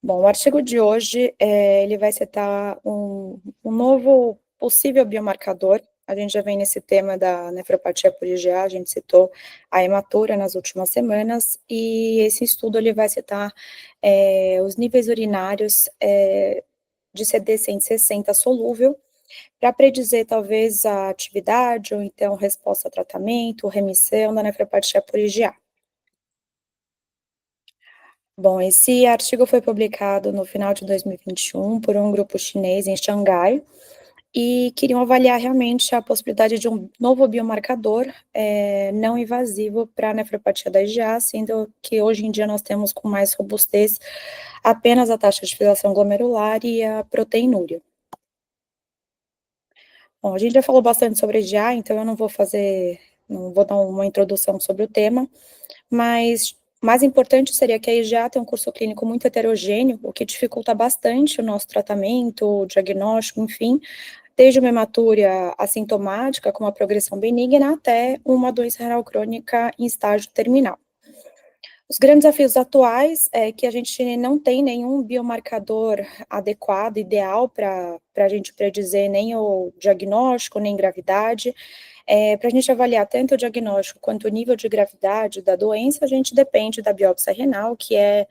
Bom, o artigo de hoje, ele vai citar um novo possível biomarcador. A gente já vem nesse tema da nefropatia por IgA, a gente citou a hematura nas últimas semanas, e esse estudo ele vai citar os níveis urinários de CD160 solúvel, para predizer talvez a atividade ou então resposta a tratamento, remissão da nefropatia por IgA. Bom, esse artigo foi publicado no final de 2021 por um grupo chinês em Xangai, e queriam avaliar realmente a possibilidade de um novo biomarcador não invasivo para a nefropatia da IgA, sendo que hoje em dia nós temos com mais robustez apenas a taxa de filtração glomerular e a proteinúria. Bom, a gente já falou bastante sobre IgA, então eu não vou dar uma introdução sobre o tema, mas mais importante seria que a IgA tem um curso clínico muito heterogêneo, o que dificulta bastante o nosso tratamento, o diagnóstico, enfim, desde uma hematúria assintomática, com uma progressão benigna, até uma doença renal crônica em estágio terminal. Os grandes desafios atuais é que a gente não tem nenhum biomarcador adequado, ideal, para a gente predizer nem o diagnóstico, nem gravidade. Para a gente avaliar tanto o diagnóstico quanto o nível de gravidade da doença, a gente depende da biópsia renal, que é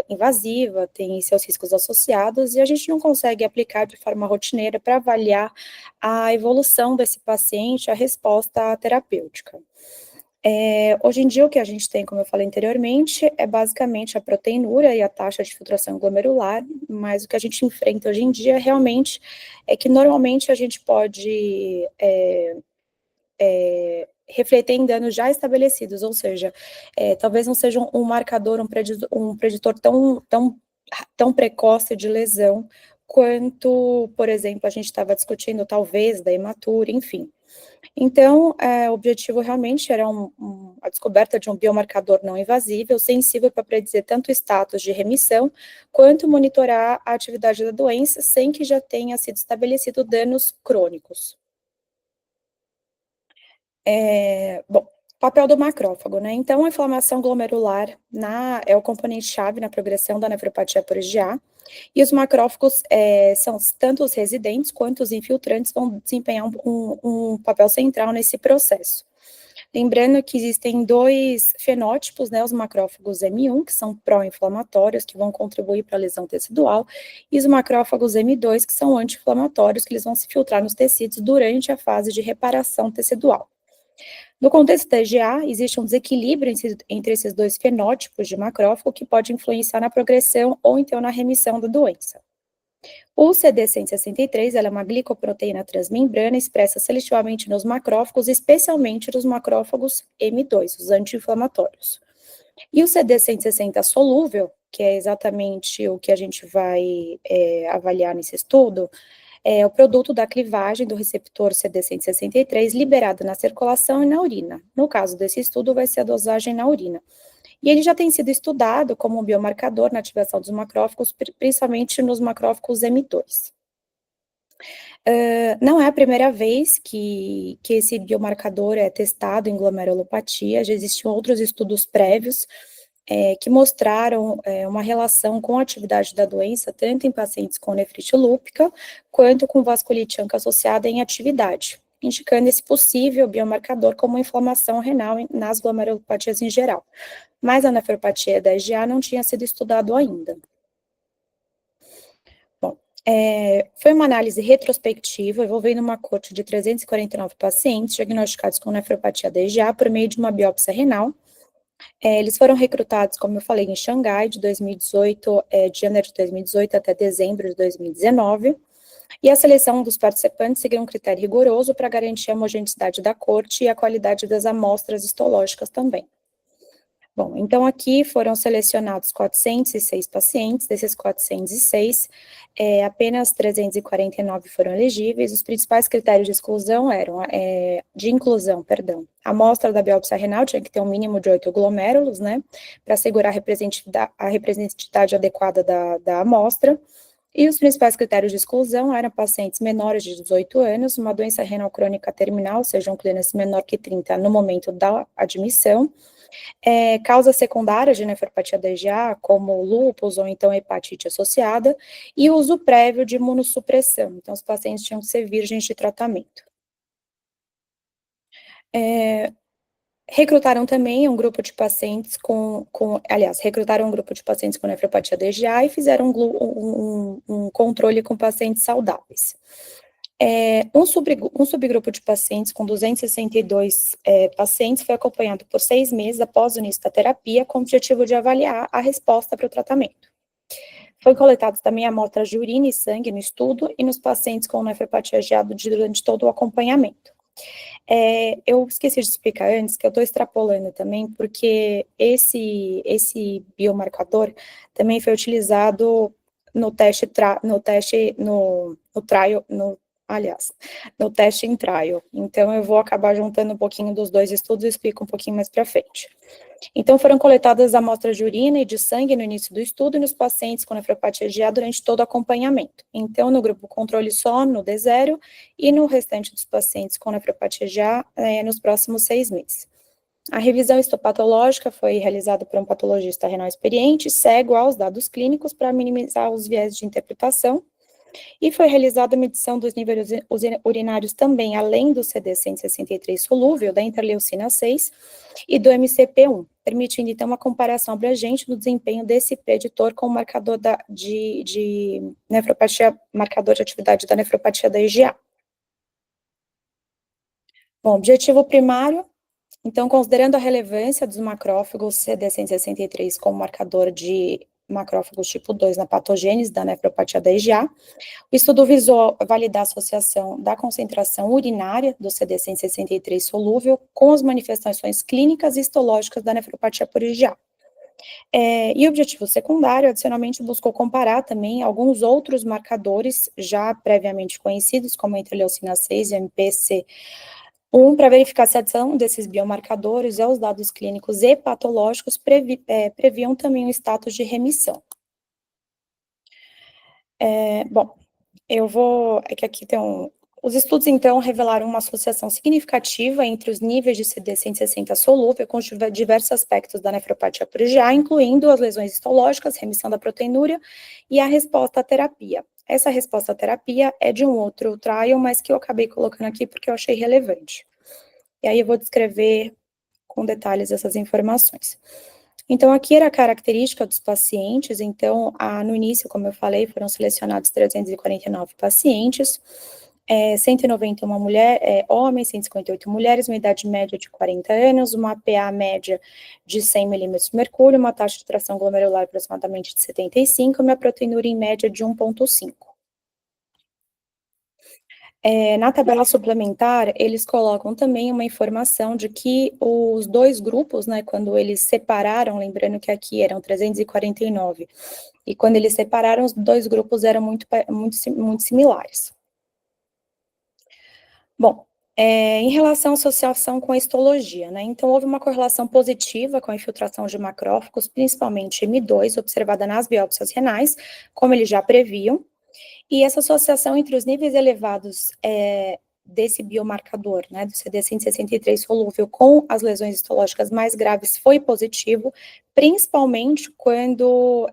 invasiva, tem seus riscos associados, e a gente não consegue aplicar de forma rotineira para avaliar a evolução desse paciente, a resposta terapêutica. Hoje em dia, o que a gente tem, como eu falei anteriormente, é basicamente a proteinúria e a taxa de filtração glomerular, mas o que a gente enfrenta hoje em dia realmente é que normalmente a gente pode refletir em danos já estabelecidos, ou seja, talvez não seja um marcador, um preditor tão precoce de lesão, quanto, por exemplo, a gente estava discutindo talvez da hematura, enfim. Então, o objetivo realmente era a descoberta de um biomarcador não invasível, sensível para predizer tanto o status de remissão, quanto monitorar a atividade da doença, sem que já tenha sido estabelecido danos crônicos. Bom, papel do macrófago, né? Então, a inflamação glomerular é o componente-chave na progressão da nefropatia por IgA, e os macrófagos são tanto os residentes quanto os infiltrantes vão desempenhar um papel central nesse processo. Lembrando que existem dois fenótipos, né, os macrófagos M1, que são pró-inflamatórios, que vão contribuir para a lesão tecidual, e os macrófagos M2, que são anti-inflamatórios, que eles vão se filtrar nos tecidos durante a fase de reparação tecidual. No contexto da IgA, existe um desequilíbrio entre esses dois fenótipos de macrófago que pode influenciar na progressão ou então na remissão da doença. O CD163 é uma glicoproteína transmembrana expressa seletivamente nos macrófagos, especialmente nos macrófagos M2, os anti-inflamatórios. E o CD160 solúvel, que é exatamente o que a gente vai avaliar nesse estudo, é o produto da clivagem do receptor CD163 liberado na circulação e na urina. No caso desse estudo, vai ser a dosagem na urina. E ele já tem sido estudado como um biomarcador na ativação dos macrófagos, principalmente nos macrófagos M2. Não é a primeira vez que esse biomarcador é testado em glomerulopatia, já existiam outros estudos prévios que mostraram uma relação com a atividade da doença, tanto em pacientes com nefrite lúpica, quanto com vasculite ANCA associada em atividade, indicando esse possível biomarcador como inflamação renal nas glomerulopatias em geral. Mas a nefropatia da IgA não tinha sido estudado ainda. Bom, foi uma análise retrospectiva envolvendo uma corte de 349 pacientes diagnosticados com nefropatia da IgA por meio de uma biópsia renal. Eles foram recrutados, como eu falei, em Xangai, de 2018, de janeiro de 2018 até dezembro de 2019, e a seleção dos participantes seguiu um critério rigoroso para garantir a homogeneidade da corte e a qualidade das amostras histológicas também. Bom, então aqui foram selecionados 406 pacientes, desses 406, apenas 349 foram elegíveis. Os principais critérios de exclusão eram, a amostra da biópsia renal tinha que ter um mínimo de 8 glomérulos, né, para assegurar a representatividade adequada da amostra. E os principais critérios de exclusão eram pacientes menores de 18 anos, uma doença renal crônica terminal, ou seja, um clearance menor que 30 no momento da admissão, Causas secundárias de nefropatia da IgA, como lúpus ou então hepatite associada, e uso prévio de imunossupressão. Então, os pacientes tinham que ser virgens de tratamento. Recrutaram também um grupo de pacientes recrutaram um grupo de pacientes com nefropatia da IgA e fizeram um controle com pacientes saudáveis. Um subgrupo de pacientes com 262 pacientes foi acompanhado por 6 meses após o início da terapia, com o objetivo de avaliar a resposta para o tratamento. Foi coletadas também amostras de urina e sangue no estudo e nos pacientes com nefropatia IgA durante todo o acompanhamento. Eu esqueci de explicar antes que eu estou extrapolando também, porque esse biomarcador também foi utilizado no teste em trial. Então, eu vou acabar juntando um pouquinho dos dois estudos e explico um pouquinho mais para frente. Então, foram coletadas amostras de urina e de sangue no início do estudo e nos pacientes com nefropatia IgA durante todo o acompanhamento. Então, no grupo controle só, no D0, e no restante dos pacientes com nefropatia IgA, nos próximos 6 meses. A revisão histopatológica foi realizada por um patologista renal experiente, cego aos dados clínicos para minimizar os viés de interpretação, e foi realizada a medição dos níveis urinários também, além do CD163 solúvel, da interleucina 6 e do MCP1, permitindo então uma comparação abrangente do desempenho desse preditor com o marcador de nefropatia, marcador de atividade da nefropatia da IgA. Bom, objetivo primário, então, considerando a relevância dos macrófagos CD163 como marcador de macrófagos tipo 2 na patogênese da nefropatia da IgA, o estudo visou validar a associação da concentração urinária do CD163 solúvel com as manifestações clínicas e histológicas da nefropatia por IgA. E o objetivo secundário, adicionalmente, buscou comparar também alguns outros marcadores já previamente conhecidos, como a interleucina 6 e MPC1, para verificar se a adição desses biomarcadores aos dados clínicos e patológicos previam também o status de remissão. Bom, que aqui tem os estudos, então, revelaram uma associação significativa entre os níveis de CD160 solúvel com diversos aspectos da nefropatia por IgA, incluindo as lesões histológicas, remissão da proteinúria e a resposta à terapia. Essa resposta à terapia é de um outro trial, mas que eu acabei colocando aqui porque eu achei relevante. E aí eu vou descrever com detalhes essas informações. Então, aqui era a característica dos pacientes. Então, no início, como eu falei, foram selecionados 349 pacientes, 191 homens, 158 mulheres, uma idade média de 40 anos, uma PA média de 100 milímetros de mercúrio, uma taxa de tração glomerular aproximadamente de 75, e uma proteinúria em média de 1,5. Na tabela suplementar, eles colocam também uma informação de que os dois grupos, né, quando eles separaram, lembrando que aqui eram 349, e quando eles separaram, os dois grupos eram muito similares. Bom, em relação à associação com a histologia, né, então houve uma correlação positiva com a infiltração de macrófagos, principalmente M2, observada nas biópsias renais, como eles já previam, e essa associação entre os níveis elevados desse biomarcador, né, do CD163 solúvel com as lesões histológicas mais graves foi positivo, principalmente quando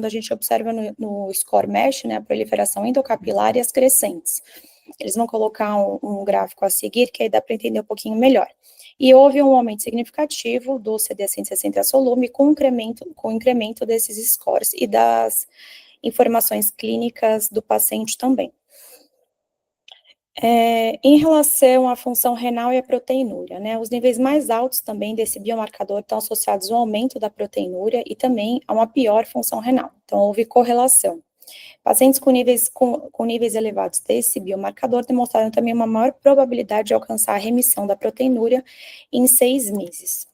a gente observa no score mesh, né, a proliferação endocapilar e as crescentes. Eles vão colocar um gráfico a seguir, que aí dá para entender um pouquinho melhor. E houve um aumento significativo do CD160 solúvel com incremento desses scores e das informações clínicas do paciente também. Em relação à função renal e à proteinúria, né, os níveis mais altos também desse biomarcador estão associados ao aumento da proteinúria e também a uma pior função renal. Então, houve correlação. Pacientes com níveis elevados desse biomarcador demonstraram também uma maior probabilidade de alcançar a remissão da proteinúria em 6 meses.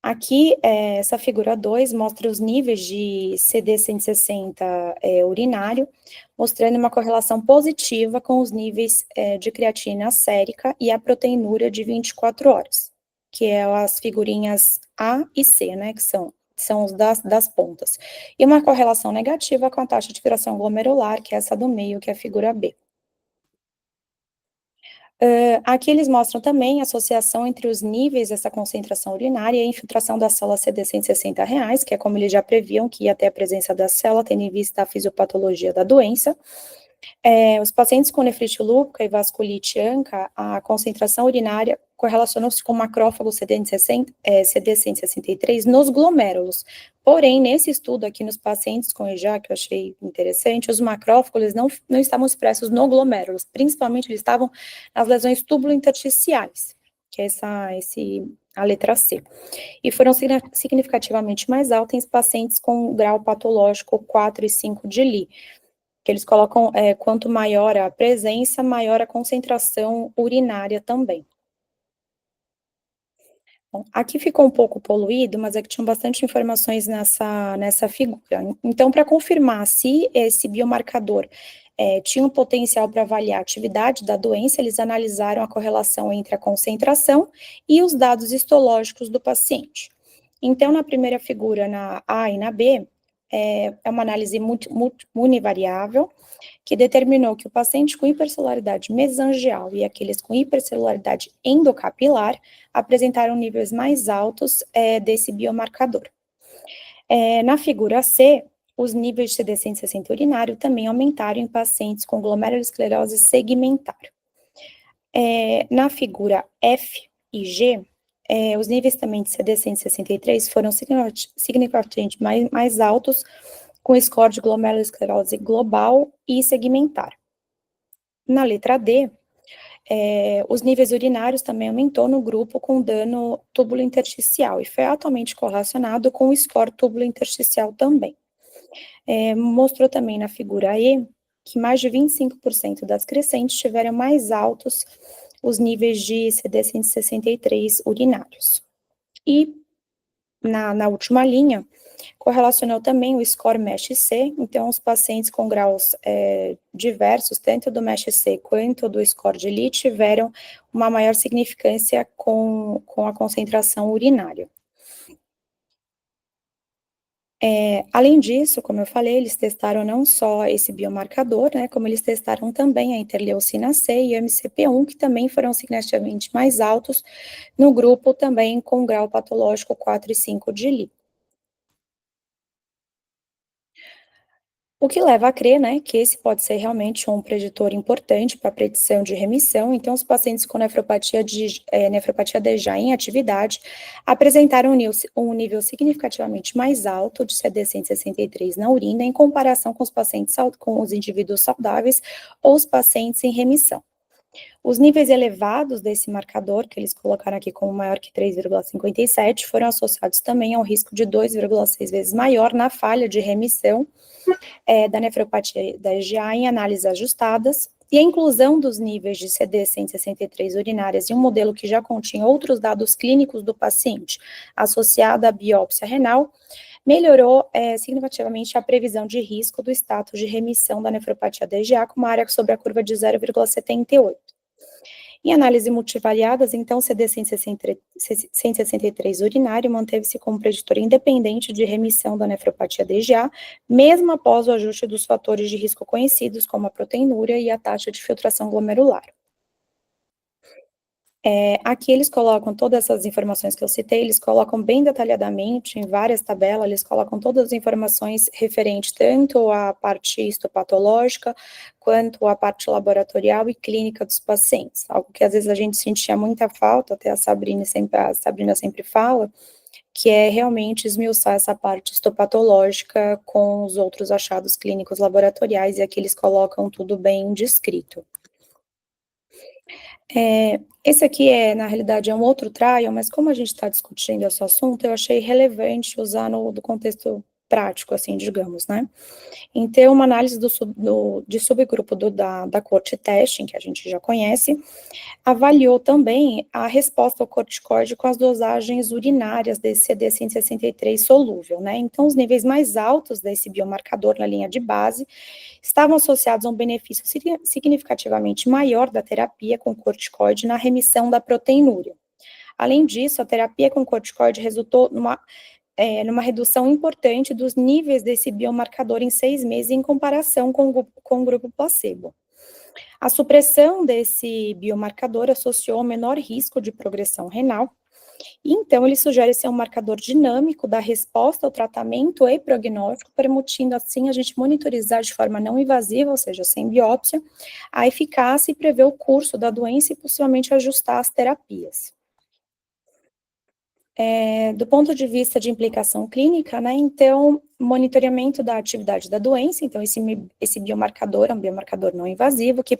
Aqui, essa figura 2 mostra os níveis de CD160 urinário, mostrando uma correlação positiva com os níveis de creatina sérica e a proteinúria de 24 horas, que é as figurinhas A e C, né, que são os das pontas. E uma correlação negativa com a taxa de filtração glomerular, que é essa do meio, que é a figura B. Aqui eles mostram também a associação entre os níveis dessa concentração urinária e a infiltração da célula CD160 reais, que é como eles já previam que ia ter a presença da célula, tendo em vista a fisiopatologia da doença. Os pacientes com nefrite lúpica e vasculite ANCA, a concentração urinária correlacionou-se com macrófago CD163 nos glomérulos. Porém, nesse estudo aqui nos pacientes com EJA, que eu achei interessante, os macrófagos eles não estavam expressos no glomérulos, principalmente eles estavam nas lesões tubulointersticiais, que é a letra C. E foram significativamente mais altas em pacientes com grau patológico 4 e 5 de Lee, que eles colocam, quanto maior a presença, maior a concentração urinária também. Bom, aqui ficou um pouco poluído, mas aqui tinham bastante informações nessa figura. Então, para confirmar se esse biomarcador tinha um potencial para avaliar a atividade da doença, eles analisaram a correlação entre a concentração e os dados histológicos do paciente. Então, na primeira figura, na A e na B, é uma análise univariável, que determinou que o paciente com hipercelularidade mesangial e aqueles com hipercelularidade endocapilar apresentaram níveis mais altos desse biomarcador. Na figura C, os níveis de CD160 urinário também aumentaram em pacientes com glomerulosclerose segmentar. Na figura F e G, os níveis também de CD163 foram significativamente mais altos, com score de glomerulosclerose global e segmentar. Na letra D, os níveis urinários também aumentou no grupo com dano túbulo-intersticial e foi atualmente correlacionado com o score túbulo-intersticial também. Mostrou também na figura E que mais de 25% das crescentes tiveram mais altos os níveis de CD163 urinários. E na última linha, correlacionou também o score MESH-C, então os pacientes com graus diversos, tanto do MESH-C quanto do score de Lee, tiveram uma maior significância com a concentração urinária. Além disso, como eu falei, eles testaram não só esse biomarcador, né, como eles testaram também a interleucina C e o MCP1, que também foram significativamente mais altos no grupo também com grau patológico 4 e 5 de Lee. O que leva a crer, né, que esse pode ser realmente um preditor importante para a predição de remissão. Então, os pacientes com nefropatia DJA em atividade apresentaram um nível significativamente mais alto de CD163 na urina em comparação com os pacientes com os indivíduos saudáveis ou os pacientes em remissão. Os níveis elevados desse marcador, que eles colocaram aqui como maior que 3,57, foram associados também ao risco de 2,6 vezes maior na falha de remissão da nefropatia da EGA em análises ajustadas, e a inclusão dos níveis de CD163 urinárias em um modelo que já continha outros dados clínicos do paciente, associado à biópsia renal, melhorou significativamente a previsão de risco do status de remissão da nefropatia da EGA com uma área sobre a curva de 0,78. Em análise multivariadas, então, o CD163 urinário manteve-se como preditor independente de remissão da nefropatia DGA, mesmo após o ajuste dos fatores de risco conhecidos, como a proteinúria e a taxa de filtração glomerular. Aqui eles colocam todas essas informações que eu citei, eles colocam bem detalhadamente em várias tabelas, eles colocam todas as informações referentes tanto à parte histopatológica, quanto à parte laboratorial e clínica dos pacientes, algo que às vezes a gente sentia muita falta, até a Sabrina sempre fala, que é realmente esmiuçar essa parte histopatológica com os outros achados clínicos laboratoriais, e aqui eles colocam tudo bem descrito. Esse aqui na realidade, é um outro trial, mas como a gente está discutindo esse assunto, eu achei relevante usar no contexto prático, assim, digamos, né? Então, uma análise de subgrupo da corte testing, que a gente já conhece, avaliou também a resposta ao corticoide com as dosagens urinárias desse CD163 solúvel, né? Então, os níveis mais altos desse biomarcador na linha de base estavam associados a um benefício significativamente maior da terapia com corticoide na remissão da proteinúria. Além disso, a terapia com corticoide resultou numa redução importante dos níveis desse biomarcador em 6 meses em comparação com o grupo placebo. A supressão desse biomarcador associou ao menor risco de progressão renal, e então ele sugere ser um marcador dinâmico da resposta ao tratamento e prognóstico, permitindo assim a gente monitorizar de forma não invasiva, ou seja, sem biópsia, a eficácia e prever o curso da doença e possivelmente ajustar as terapias. Do ponto de vista de implicação clínica, né, então, monitoramento da atividade da doença, então esse biomarcador é um biomarcador não invasivo, que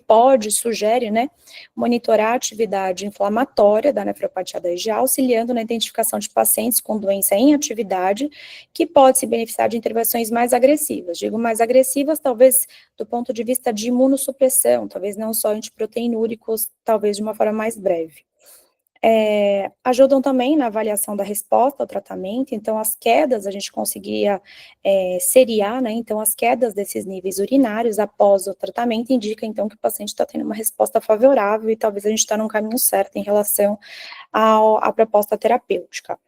sugere, né, monitorar a atividade inflamatória da nefropatia da IgA, auxiliando na identificação de pacientes com doença em atividade, que pode se beneficiar de intervenções mais agressivas. Digo mais agressivas, talvez do ponto de vista de imunossupressão, talvez não só antiproteinúricos, talvez de uma forma mais breve. Ajudam também na avaliação da resposta ao tratamento, então as quedas a gente conseguia seriar, né, então as quedas desses níveis urinários após o tratamento indica então que o paciente está tendo uma resposta favorável e talvez a gente está no caminho certo em relação à proposta terapêutica.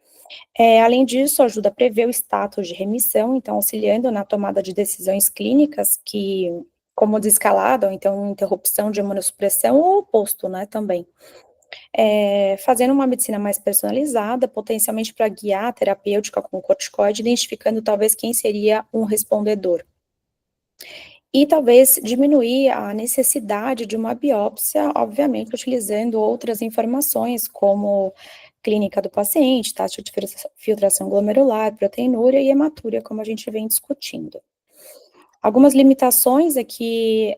Além disso, ajuda a prever o status de remissão, então auxiliando na tomada de decisões clínicas que, como desescalada, ou então interrupção de imunossupressão ou oposto, né, também. Fazendo uma medicina mais personalizada, potencialmente para guiar a terapêutica com o corticoide, identificando talvez quem seria um respondedor. E talvez diminuir a necessidade de uma biópsia, obviamente utilizando outras informações, como clínica do paciente, taxa de filtração glomerular, proteinúria e hematúria, como a gente vem discutindo. Algumas limitações é que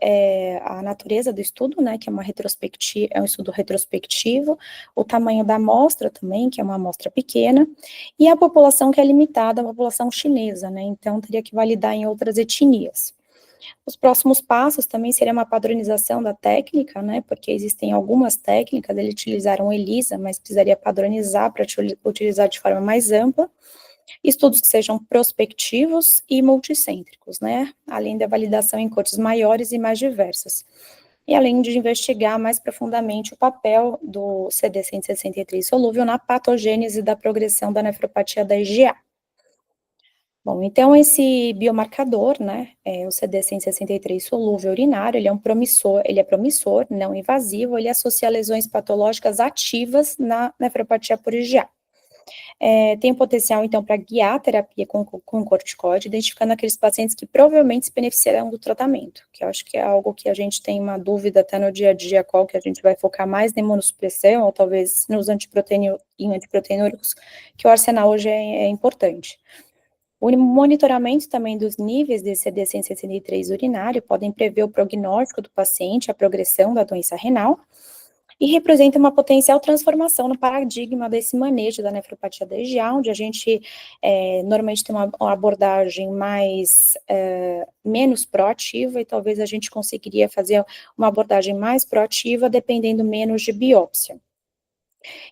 a natureza do estudo, né, que é um estudo retrospectivo, o tamanho da amostra também, que é uma amostra pequena, e a população que é limitada, a população chinesa, né, então teria que validar em outras etnias. Os próximos passos também seria uma padronização da técnica, né, porque existem algumas técnicas, eles utilizaram ELISA, mas precisaria padronizar para utilizar de forma mais ampla, estudos que sejam prospectivos e multicêntricos, né, além da validação em cortes maiores e mais diversas. E além de investigar mais profundamente o papel do CD163 solúvel na patogênese da progressão da nefropatia da IgA. Bom, então esse biomarcador, né, o CD163 solúvel urinário, ele é promissor, não invasivo, ele associa lesões patológicas ativas na nefropatia por IgA. Tem potencial, então, para guiar a terapia com corticoide, identificando aqueles pacientes que provavelmente se beneficiarão do tratamento, que eu acho que é algo que a gente tem uma dúvida até no dia a dia, qual que a gente vai focar mais na imunossupressão, ou talvez nos antiproteinúricos, que o arsenal hoje é importante. O monitoramento também dos níveis de CD163 urinário podem prever o prognóstico do paciente, a progressão da doença renal, e representa uma potencial transformação no paradigma desse manejo da nefropatia da IgA, onde a gente normalmente tem uma abordagem menos proativa, e talvez a gente conseguiria fazer uma abordagem mais proativa, dependendo menos de biópsia.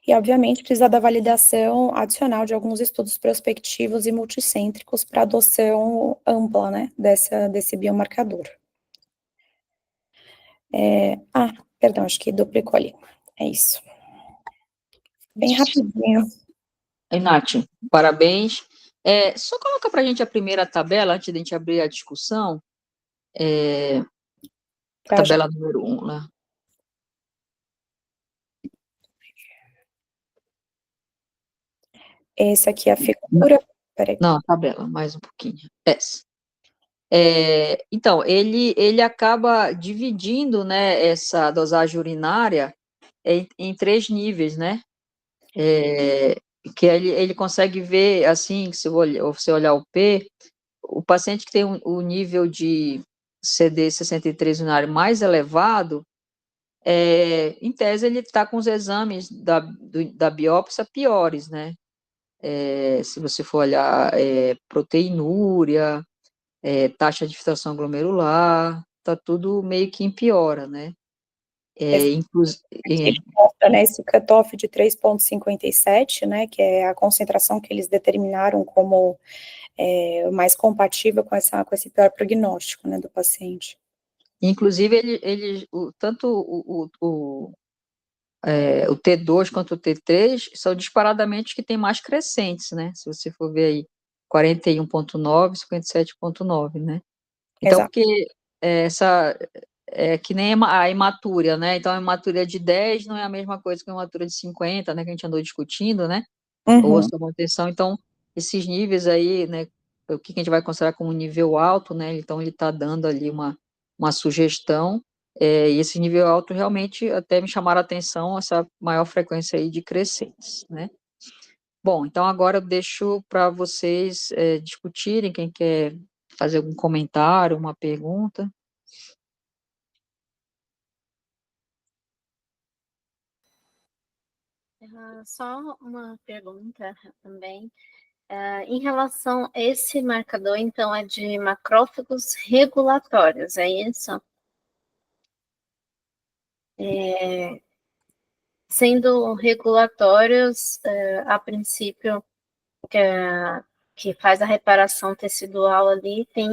E, obviamente, precisa da validação adicional de alguns estudos prospectivos e multicêntricos para adoção ampla, né, desse biomarcador. Perdão, acho que duplicou ali. É isso. Bem rapidinho. Nath, parabéns. Só coloca para a gente a primeira tabela, antes de a gente abrir a discussão. Tabela número 1, né? Essa aqui é a figura. Peraí. Não, a tabela, mais um pouquinho. Essa. Então, ele acaba dividindo, né, essa dosagem urinária em 3 níveis, né? Que ele consegue ver, assim, se você olhar o P, o paciente que tem o nível de CD63 urinário mais elevado, em tese, ele está com os exames da biópsia piores, né? Se você for olhar proteinúria, taxa de filtração glomerular, tá tudo meio que em piora, né? Mostra, né, esse cutoff de 3,57, né, que é a concentração que eles determinaram como mais compatível com esse pior prognóstico, né, do paciente. Inclusive, tanto o T2 quanto o T3 são disparadamente que tem mais crescentes, né? Se você for ver aí, 41,9, 57,9, né? Então, Exato. porque é que nem a hematúria, né? Então, a hematúria de 10 não é a mesma coisa que a hematúria de 50, né? Que a gente andou discutindo, né? Ou a Uhum. sua manutenção. Então, esses níveis aí, né? O que a gente vai considerar como nível alto, né? Então, ele está dando ali uma sugestão. E esse nível alto realmente até me chamaram a atenção, essa maior frequência aí de crescentes, né? Bom, então agora eu deixo para vocês discutirem, quem quer fazer algum comentário, uma pergunta. Só uma pergunta também. Em relação a esse marcador, então, é de macrófagos regulatórios, é isso? Sendo regulatórios, a princípio, que faz a reparação tecidual ali, tem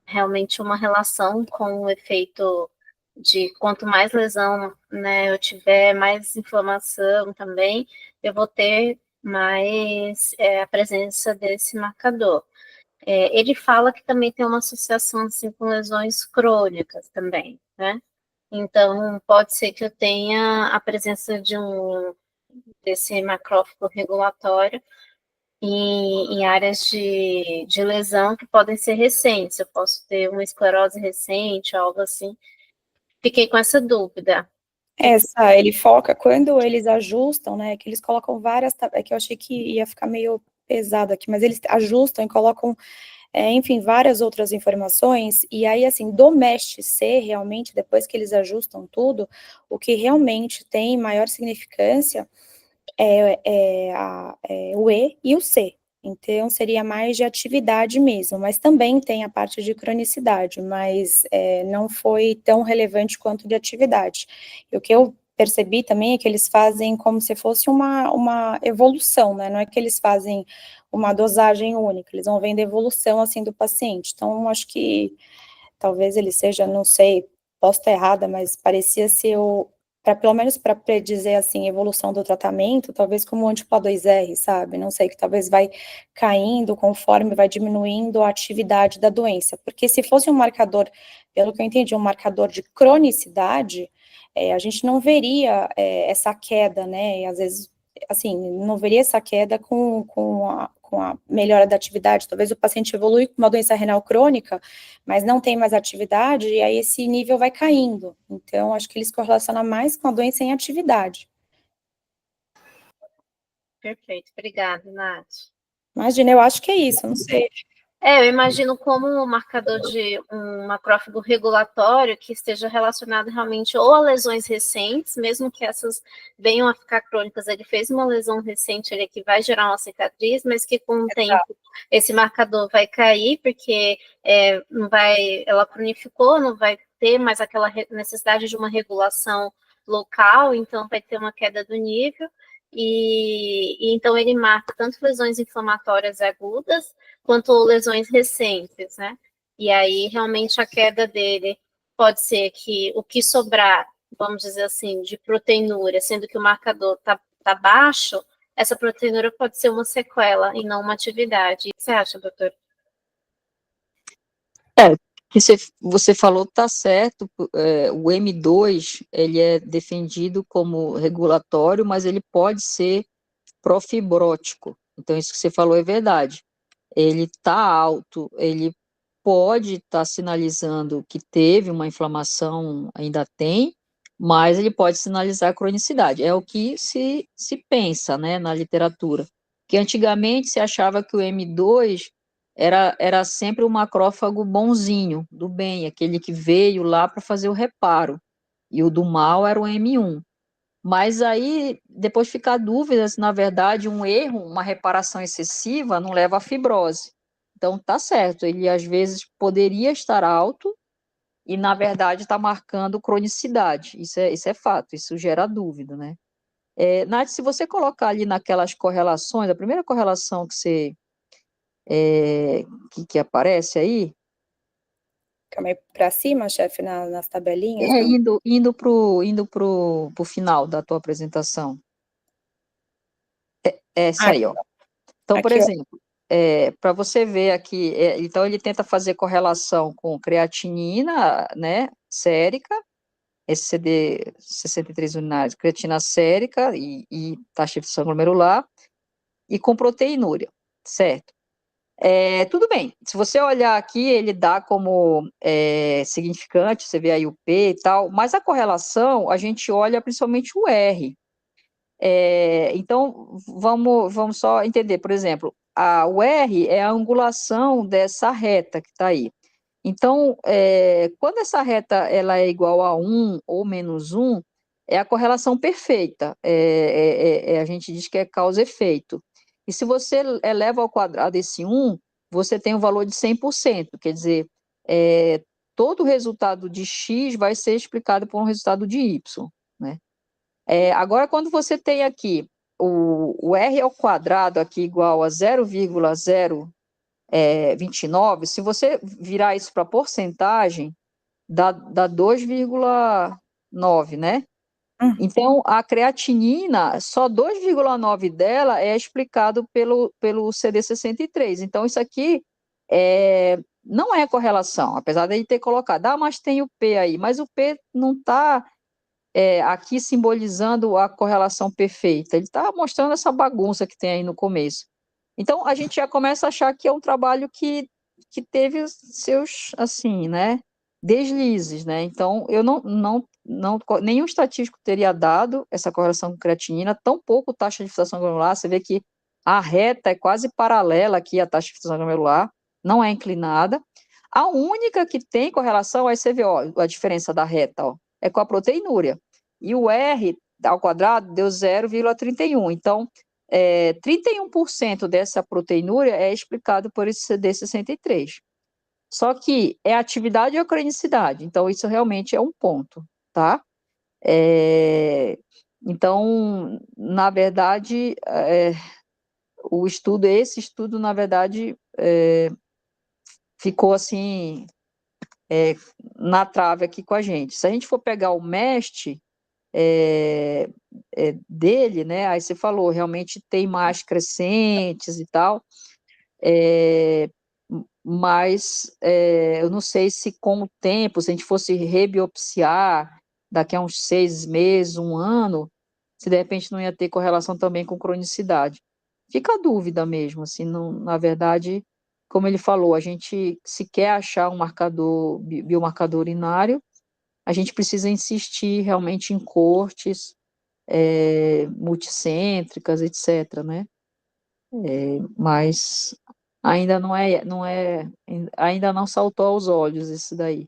realmente uma relação com o efeito de quanto mais lesão, né, eu tiver, mais inflamação também, eu vou ter mais a presença desse marcador. Ele fala que também tem uma associação assim, com lesões crônicas também, né? Então, pode ser que eu tenha a presença desse macrófago regulatório em áreas de lesão que podem ser recentes. Eu posso ter uma esclerose recente, algo assim. Fiquei com essa dúvida. Ele foca, quando eles ajustam, né, que eles colocam várias, é que eu achei que ia ficar meio pesado aqui, mas eles ajustam e colocam, enfim, várias outras informações, e aí, assim, do MEST-C, realmente, depois que eles ajustam tudo, o que realmente tem maior significância o E e o C. Então, seria mais de atividade mesmo, mas também tem a parte de cronicidade, mas não foi tão relevante quanto de atividade. E o que eu percebi também é que eles fazem como se fosse uma evolução, né? Não é que eles fazem uma dosagem única, eles vão vendo a evolução, assim, do paciente. Então, acho que talvez ele seja, não sei, posso estar errada, mas parecia ser pelo menos para predizer, assim, a evolução do tratamento, talvez como o anti-PA 2R, sabe? Não sei, que talvez vai caindo conforme vai diminuindo a atividade da doença. Porque se fosse um marcador, pelo que eu entendi, um marcador de cronicidade, a gente não veria essa queda, né? E às vezes, assim, não veria essa queda com a melhora da atividade. Talvez o paciente evolui com uma doença renal crônica, mas não tem mais atividade, e aí esse nível vai caindo. Então, acho que eles correlacionam mais com a doença em atividade. Perfeito, obrigada, Nath. Imagina, eu acho que é isso, não sei. Eu imagino como um marcador de um macrófago regulatório que esteja relacionado realmente ou a lesões recentes, mesmo que essas venham a ficar crônicas, ele fez uma lesão recente ali que vai gerar uma cicatriz, mas que com o tempo esse marcador vai cair, porque não vai, ela cronificou, não vai ter mais aquela necessidade de uma regulação local, então vai ter uma queda do nível, e então ele marca tanto lesões inflamatórias agudas, quanto lesões recentes, né? E aí, realmente, a queda dele pode ser que o que sobrar, vamos dizer assim, de proteinúria, sendo que o marcador tá baixo, essa proteinúria pode ser uma sequela e não uma atividade. O que você acha, doutor? Que você falou está certo, o M2 ele é defendido como regulatório, mas ele pode ser profibrótico. Então, isso que você falou é verdade. Ele está alto, ele pode estar sinalizando que teve uma inflamação, ainda tem, mas ele pode sinalizar cronicidade. É o que se pensa, né, na literatura. Que antigamente se achava que o M2 era sempre um macrófago bonzinho, do bem, aquele que veio lá para fazer o reparo. E o do mal era o M1. Mas aí depois fica a dúvida se, na verdade, um erro, uma reparação excessiva, não leva à fibrose. Então, tá certo, ele às vezes poderia estar alto e, na verdade, está marcando cronicidade. Isso é fato, isso gera dúvida, né? Nath, se você colocar ali naquelas correlações, a primeira correlação que aparece aí, Calma aí para cima, chefe, nas tabelinhas, não? indo pro final da tua apresentação. Essa aí, ó. Então, por Aqui, ó. exemplo, para você ver aqui, então ele tenta fazer correlação com creatinina, né, sérica, esse CD 63 urinários, creatina sérica e taxa de filtração glomerular, e com proteinúria, certo? Tudo bem, se você olhar aqui, ele dá como significante, você vê aí o P e tal, mas a correlação, a gente olha principalmente o R. Então, vamos só entender, por exemplo, o R é a angulação dessa reta que está aí. Então, quando essa reta ela é igual a 1 ou menos 1, é a correlação perfeita. A gente diz que é causa e efeito. E se você eleva ao quadrado esse 1, você tem um valor de 100%, quer dizer, todo resultado de X vai ser explicado por um resultado de Y, né? Agora, quando você tem aqui o R ao quadrado aqui igual a 0,029, se você virar isso para porcentagem, dá 2,9, né? Então, a creatinina, só 2,9 dela é explicado pelo CD63. Então, isso aqui não é correlação, apesar de ele ter colocado, mas tem o P aí, mas o P não está aqui simbolizando a correlação perfeita, ele está mostrando essa bagunça que tem aí no começo. Então, a gente já começa a achar que é um trabalho que teve os seus, assim, né, deslizes, né? Então, eu nenhum estatístico teria dado essa correlação com creatinina, tão pouco taxa de filtração glomerular, você vê que a reta é quase paralela aqui à taxa de filtração glomerular, não é inclinada. A única que tem correlação, aí você vê, ó, a diferença da reta, ó, é com a proteinúria. E o R ao quadrado deu 0,31. Então, 31% dessa proteinúria é explicado por esse CD63. Só que é atividade ou cronicidade. Então, isso realmente é um ponto, tá? Então, na verdade, esse estudo, na verdade, ficou assim, na trave aqui com a gente. Se a gente for pegar o MEST dele, né, aí você falou, realmente tem mais crescentes e tal, mas eu não sei se com o tempo, se a gente fosse rebiopsiar daqui a uns 6 meses, 1 ano, se de repente não ia ter correlação também com cronicidade. Fica a dúvida mesmo, assim, não, na verdade, como ele falou, a gente, se quer achar um marcador, biomarcador urinário, a gente precisa insistir realmente em cortes multicêntricas, etc., né? Mas ainda ainda não saltou aos olhos isso daí.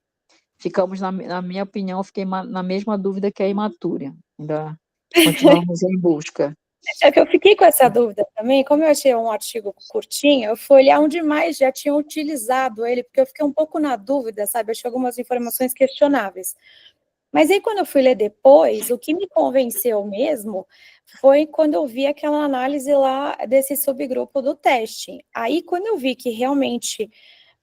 Ficamos, na minha opinião, fiquei na mesma dúvida que a hematúria. Ainda continuamos em busca. É que eu fiquei com essa dúvida também, como eu achei um artigo curtinho, eu fui olhar onde mais já tinham utilizado ele, porque eu fiquei um pouco na dúvida, sabe? Achei algumas informações questionáveis. Mas aí, quando eu fui ler depois, o que me convenceu mesmo foi quando eu vi aquela análise lá desse subgrupo do teste. Aí, quando eu vi que realmente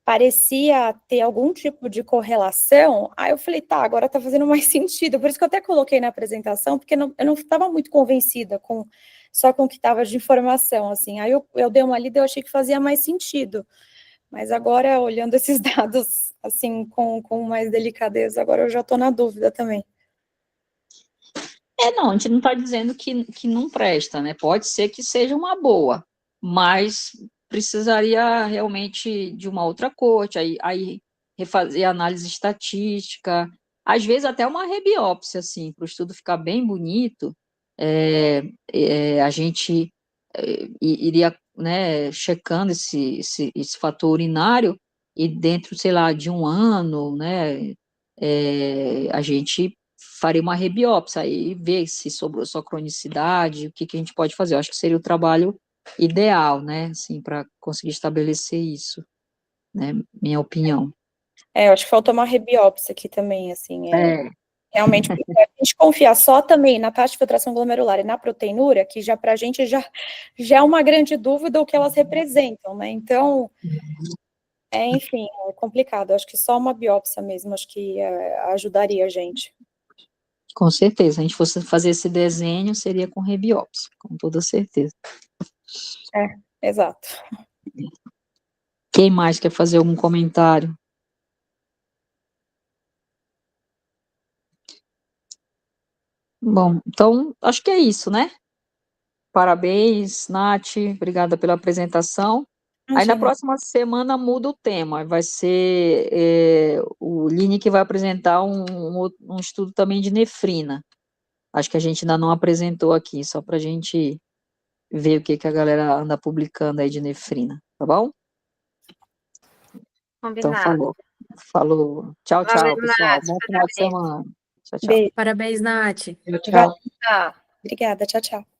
parecia ter algum tipo de correlação, aí eu falei, tá, agora tá fazendo mais sentido. Por isso que eu até coloquei na apresentação, porque eu não estava muito convencida só com o que estava de informação, assim. Aí eu dei uma lida e eu achei que fazia mais sentido. Mas agora, olhando esses dados, assim, com mais delicadeza, agora eu já estou na dúvida também. Não, a gente não está dizendo que não presta, né? Pode ser que seja uma boa, mas precisaria realmente de uma outra corte, aí refazer análise estatística, às vezes até uma rebiópsia, assim, para o estudo ficar bem bonito, a gente iria, né, checando esse fator urinário, e dentro, sei lá, de 1 ano, né, a gente faria uma rebiópsia e ver se sobrou só cronicidade, o que a gente pode fazer. Eu acho que seria o trabalho ideal, né, assim, para conseguir estabelecer isso, né, minha opinião. Eu acho que faltou uma rebiópsia aqui também, assim, realmente, porque a gente confiar só também na taxa de filtração glomerular e na proteinúria, que já para a gente já é uma grande dúvida o que elas representam, né? Então, enfim, é complicado. Acho que só uma biópsia mesmo, acho que ajudaria a gente. Com certeza, se a gente fosse fazer esse desenho, seria com rebiópsia, com toda certeza. Exato. Quem mais quer fazer algum comentário? Bom, então, acho que é isso, né? Parabéns, Nath, obrigada pela apresentação. Aí na Imagina. próxima semana muda o tema, vai ser o Line que vai apresentar um estudo também de nefrina. Acho que a gente ainda não apresentou aqui, só para a gente ver o que a galera anda publicando aí de nefrina, tá bom? Então Combinado. falou. Falou. Tchau, Valeu, tchau, pessoal. Nath, Bom final de parabéns. semana. Tchau, tchau. Beijo. Parabéns, Nath. Tchau, tchau. Tchau. Obrigada. Tchau, tchau.